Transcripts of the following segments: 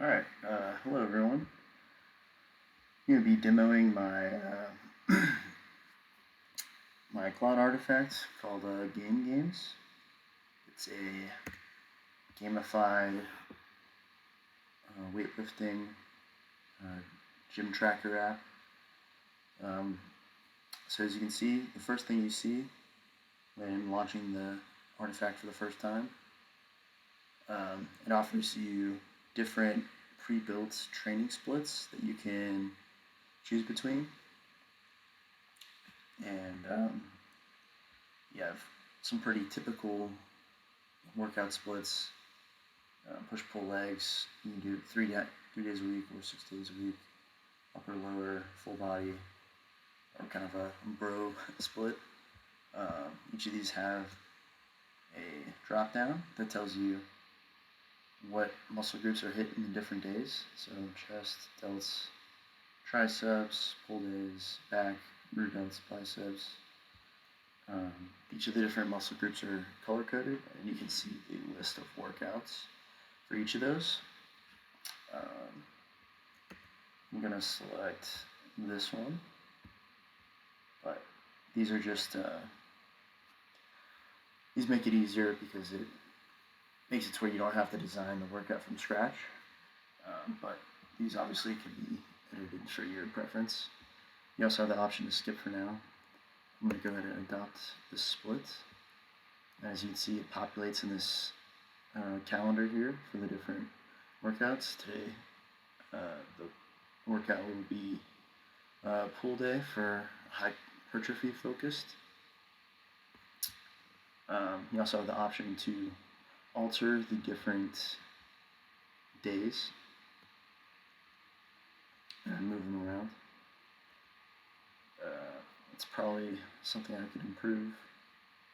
Alright, hello everyone. I'm going to be demoing my my cloud artifact called Game Games. It's a gamified weightlifting gym tracker app. So as you can see, the first thing you see when launching the artifact for the first time, it offers you different pre-built training splits that you can choose between. And you have some pretty typical workout splits. Push-pull legs, you can do 3 days a week or 6 days a week. Upper, lower, full body, or kind of a bro split. Each of these have a drop down that tells you what muscle groups are hit in the different days. So chest, delts, triceps, pull days, back, rear delts, biceps. Each of the different muscle groups are color coded, and you can see the list of workouts for each of those. I'm going to select this one, but these are just these make it easier because it makes it to where you don't have to design the workout from scratch, but these obviously can be edited for your preference. You also have the option to skip for now. I'm going to go ahead and adopt this split. As you can see, it populates in this calendar here for the different workouts. Today, the workout will be pull day for hypertrophy focused. You also have the option to alter the different days and move them around. It's probably something I could improve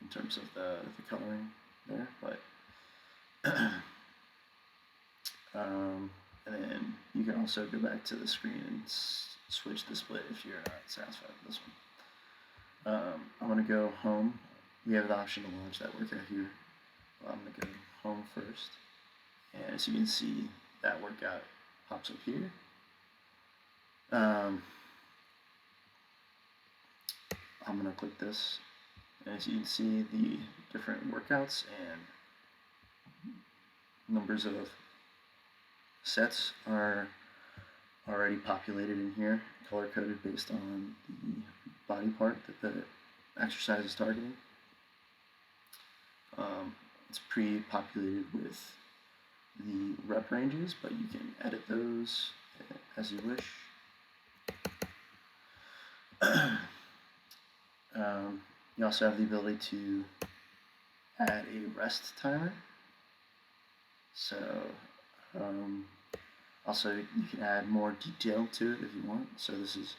in terms of the coloring there, but and then you can also go back to the screen and switch the split if you're not satisfied with this one. I'm going to go home. We have the option to launch that workout here. Well, I'm going to go home first, and as you can see, that workout pops up here. I'm going to click this, and as you can see, the different workouts and numbers of sets are already populated in here, color coded based on the body part that the exercise is targeting. It's pre-populated with the rep ranges, but you can edit those as you wish. You also have the ability to add a rest timer. So also you can add more detail to it if you want. So this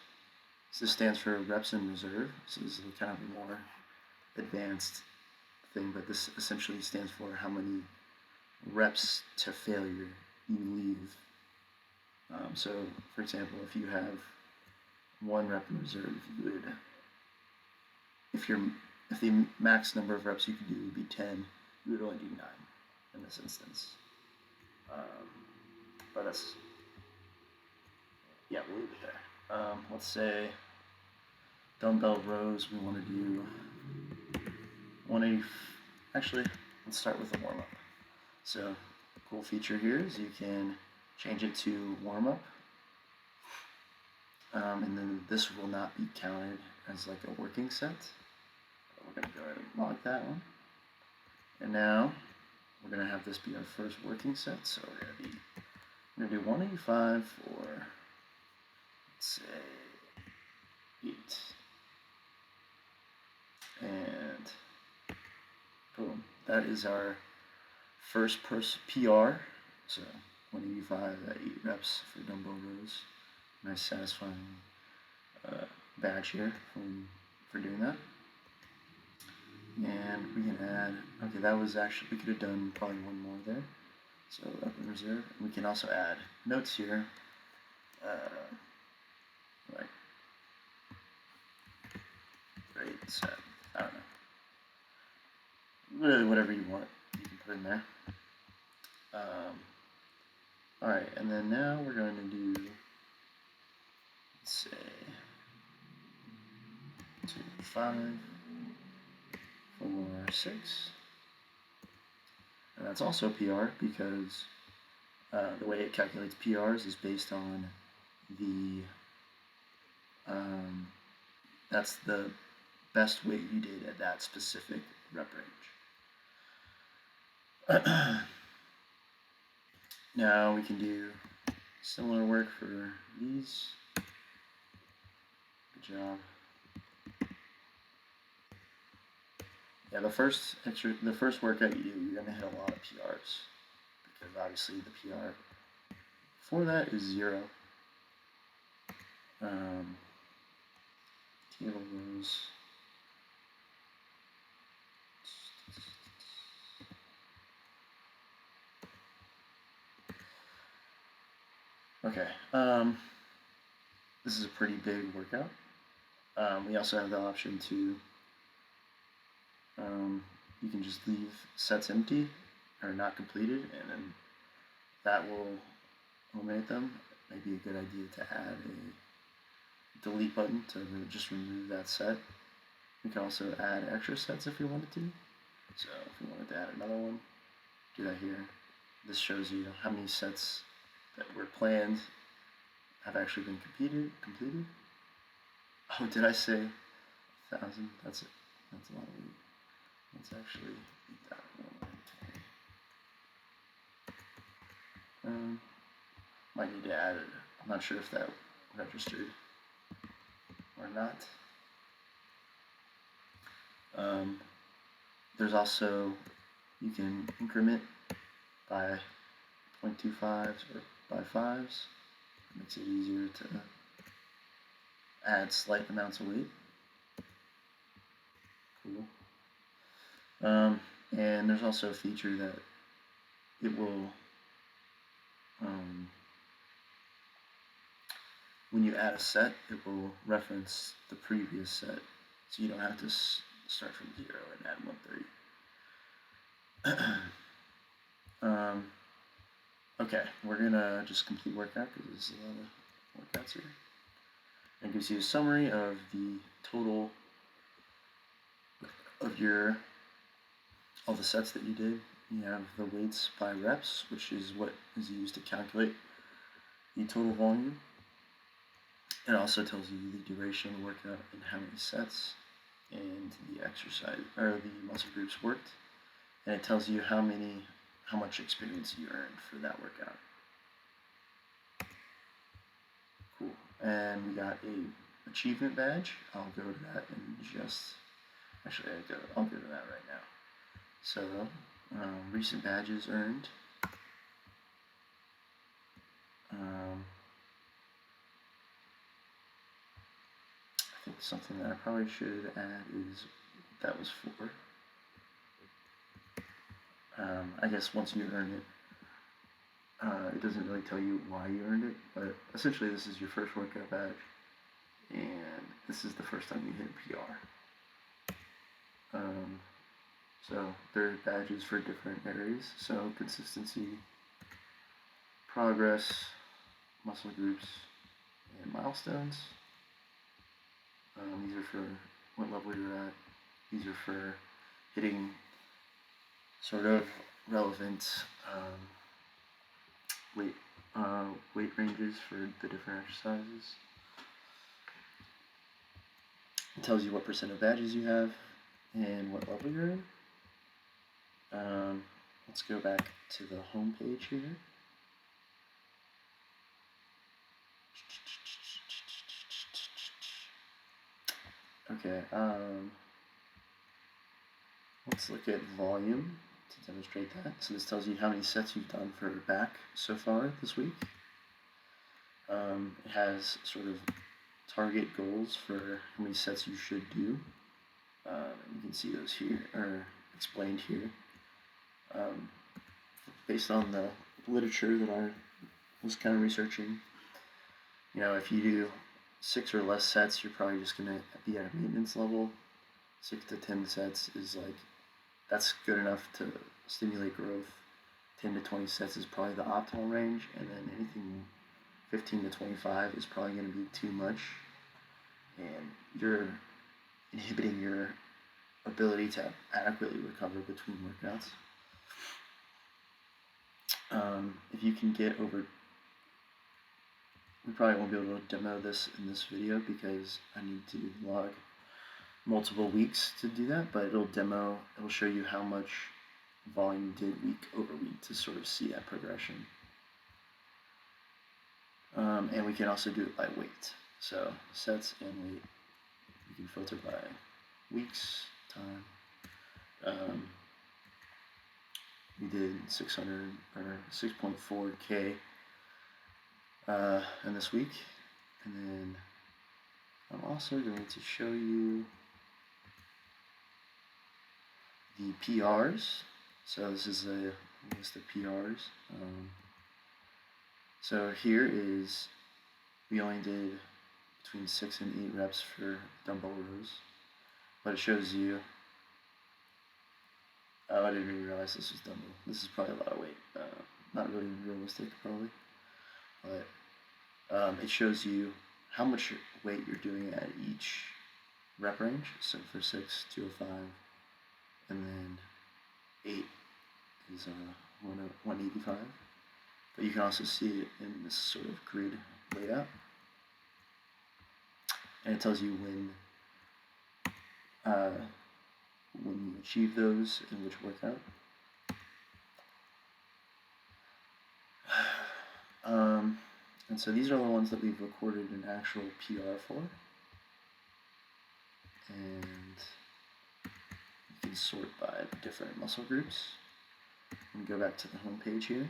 stands for reps in reserve. So this is kind of a more advanced thing, but this essentially stands for how many reps to failure you leave. So for example, if you have 1 rep in reserve, you would, if the max number of reps you could do would be 10, you would only do 9 in this instance. But that's, yeah, we'll leave it there. Let's say dumbbell rows, we want to do 180. Actually, let's start with a warm-up. So cool feature here is you can change it to warm-up, and then this will not be counted as like a working set. We're going to go ahead and log that one. And now we're going to have this be our first working set. So we're going to do 185 for, let's say, 8. And boom, that is our first PR. So 185 at 8 reps for dumbbell rows. Nice satisfying badge here for doing that. And we can add, okay, that was actually, we could have done probably 1 more there. So up in reserve. We can also add notes here, like great set, I don't know, really whatever you want, you can put in there. Alright, and then now we're going to do, let's say, 2, 5, 4, 6. And that's also PR because the way it calculates PRs is based on the, that's the best weight you did at that specific rep range. Now we can do similar work for these. Good job. Yeah, the first workout you do, you're gonna hit a lot of PRs because obviously the PR before that is 0. Table rows. Okay. This is a pretty big workout. We also have the option to you can just leave sets empty or not completed, and then that will eliminate them. Maybe a good idea to add a delete button to just remove that set. We can also add extra sets if we wanted to. So if we wanted to add another one, do that here. This shows you how many sets that were planned have actually been completed. Oh, did I say 1,000? That's it. That's a lot of weight. Let's actually beat that one. Might need to add it. I'm not sure if that registered or not. There's also, you can increment by 0.25s or by 5s. Makes it easier to add slight amounts of weight. Cool. And there's also a feature that it will, when you add a set, it will reference the previous set, so you don't have to start from 0 and add 130. Okay, we're gonna just complete workout because there's a lot of workouts here. And it gives you a summary of the total of all the sets that you did. You have the weights by reps, which is what is used to calculate the total volume. It also tells you the duration of the workout and how many sets and the exercise or the muscle groups worked, and it tells you how much experience you earned for that workout. Cool. And we got a achievement badge. I'll go to that in just. Actually, I'll go to that right now. So, recent badges earned. I think something that I probably should add is what that was for. I guess once you earn it, it doesn't really tell you why you earned it, but essentially this is your first workout badge, and this is the first time you hit PR. So there are badges for different areas, so consistency, progress, muscle groups, and milestones. These are for what level you're at. These are for hitting sort of relevant weight ranges for the different exercises. It tells you what percent of badges you have and what level you're in. Let's go back to the home page here. Okay, let's look at volume to demonstrate that. So this tells you how many sets you've done for back so far this week. It has sort of target goals for how many sets you should do. You can see those here, or explained here. Based on the literature that I was kind of researching, if you do 6 or less sets, you're probably just going to be at a maintenance level. 6 to 10 sets is that's good enough to stimulate growth. 10 to 20 sets is probably the optimal range, and then anything 15 to 25 is probably going to be too much, and you're inhibiting your ability to adequately recover between workouts. If you can get over, we probably won't be able to demo this in this video because I need to log multiple weeks to do that, but it'll show you how much volume you did week over week to sort of see that progression. And we can also do it by weight. So sets and weight, you can filter by weeks, time. We did 600 or 6.4K in this week, and then I'm also going to show you the PRs. So this is a list of PRs. So here is, we only did between 6 and 8 reps for dumbbell rows, but it shows you, oh, I didn't even realize this was dumbbell. This is probably a lot of weight. Not really realistic, probably, but it shows you how much weight you're doing at each rep range. So for 6, 205, and then 8 is 185. But you can also see it in this sort of grid layout, and it tells you when you achieve those in which workout. And so these are the ones that we've recorded an actual PR for, and you can sort by different muscle groups. Let me go back to the home page here.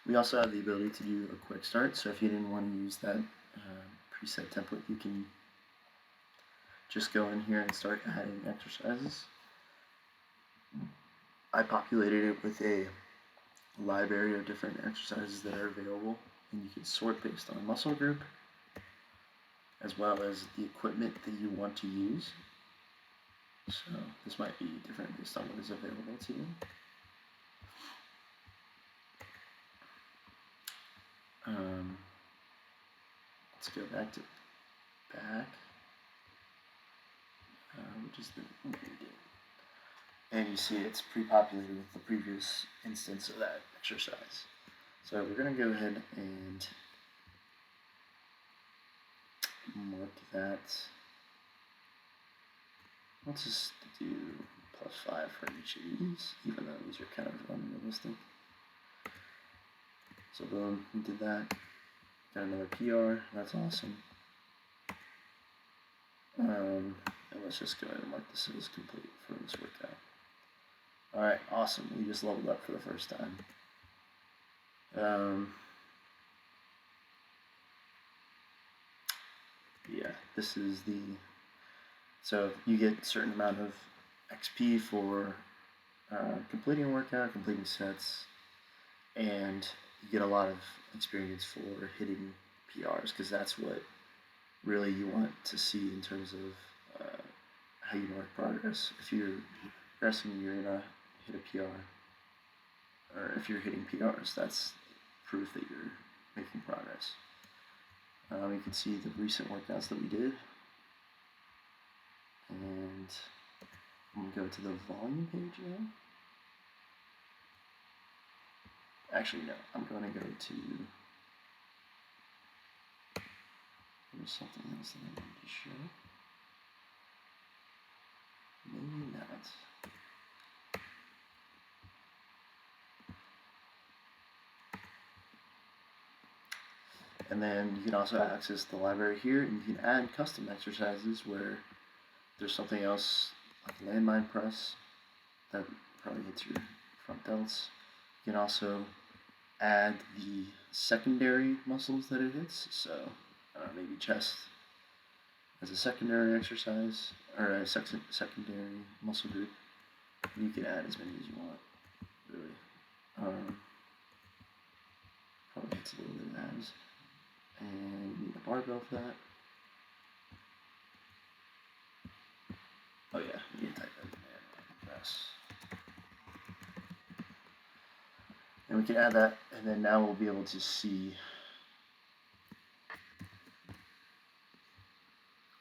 We also have the ability to do a quick start, so if you didn't want to use that preset template, you can just go in here and start adding exercises. I populated it with a library of different exercises that are available, and you can sort based on muscle group as well as the equipment that you want to use. So this might be different based on what is available to you. Let's go back to back, which is the one we did. And you see it's pre-populated with the previous instance of that exercise. So we're going to go ahead and mark that. Let's just do +5 for each of these, even though these are kind of unrealistic. So boom, we did that. Got another PR, that's awesome. And let's just go ahead and mark this as complete for this workout. Alright, awesome. We just leveled up for the first time. Yeah, this is the, so you get a certain amount of XP for completing a workout, completing sets, and you get a lot of experience for hitting PRs, because that's what really you want to see in terms of how you mark progress. If you're progressing, you're gonna hit a PR, or if you're hitting PRs, that's proof that you're making progress. You can see the recent workouts that we did, and I'm gonna go to the volume page now. Actually, no, I'm going to go to, there's something else that I wanted to show. Maybe not. And then you can also access the library here, and you can add custom exercises where there's something else, like a landmine press, that probably hits your front delts. You can also add the secondary muscles that it hits, so maybe chest as a secondary exercise, or a secondary muscle group. You can add as many as you want, really. Probably hits a little bit of abs, and you need a barbell for that. Oh yeah, you need to type that in there. And we can add that, and then now we'll be able to see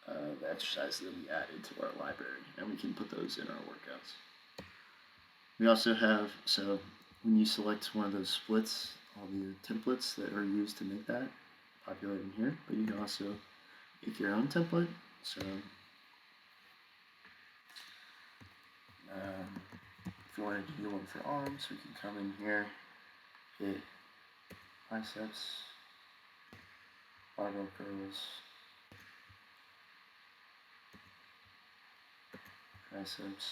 the exercises that we added to our library, and we can put those in our workouts. We also have, so when you select one of those splits, all the templates that are used to make that populate in here, but you can also make your own template. So if you wanted to do one for arms, we can come in here, hit biceps, barbell curls, triceps.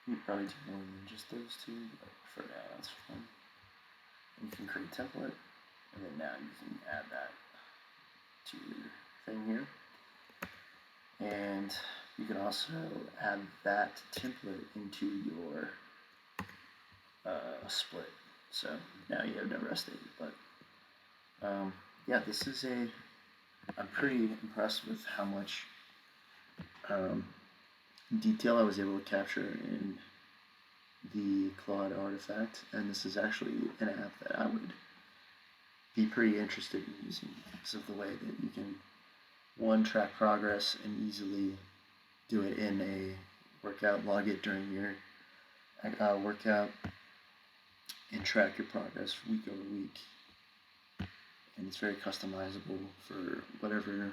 You could probably do more than just those two, but for now that's fine. And you can create a template, and then now you can add that to your thing here. And you can also add that template into your split. So now you have no rest day, but yeah, this is I'm pretty impressed with how much detail I was able to capture in the Claude artifact, and this is actually an app that I would be pretty interested in using because of the way that you can, one, track progress and easily do it in a workout, log it during your workout, and track your progress week over week. And it's very customizable for whatever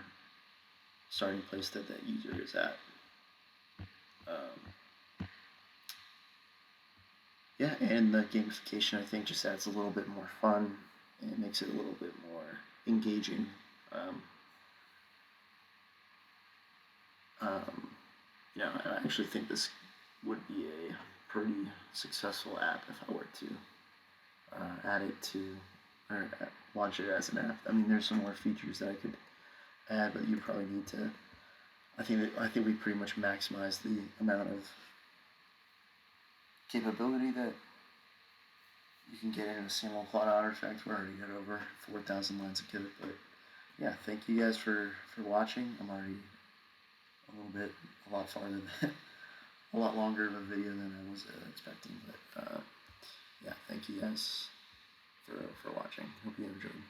starting place that user is at. Yeah, and the gamification, I think, just adds a little bit more fun and it makes it a little bit more engaging. You know, I actually think this would be a pretty successful app if I were to add it to, or launch it as an app. I mean, there's some more features that I could add, but you probably need to. I think we pretty much maximize the amount of capability that you can get in a single Claude artifact. We're already at over 4,000 lines of code, but yeah, thank you guys for watching. I'm already a lot farther than, a lot longer of a video than I was expecting, but yeah, thank you guys for watching. Hope you enjoyed.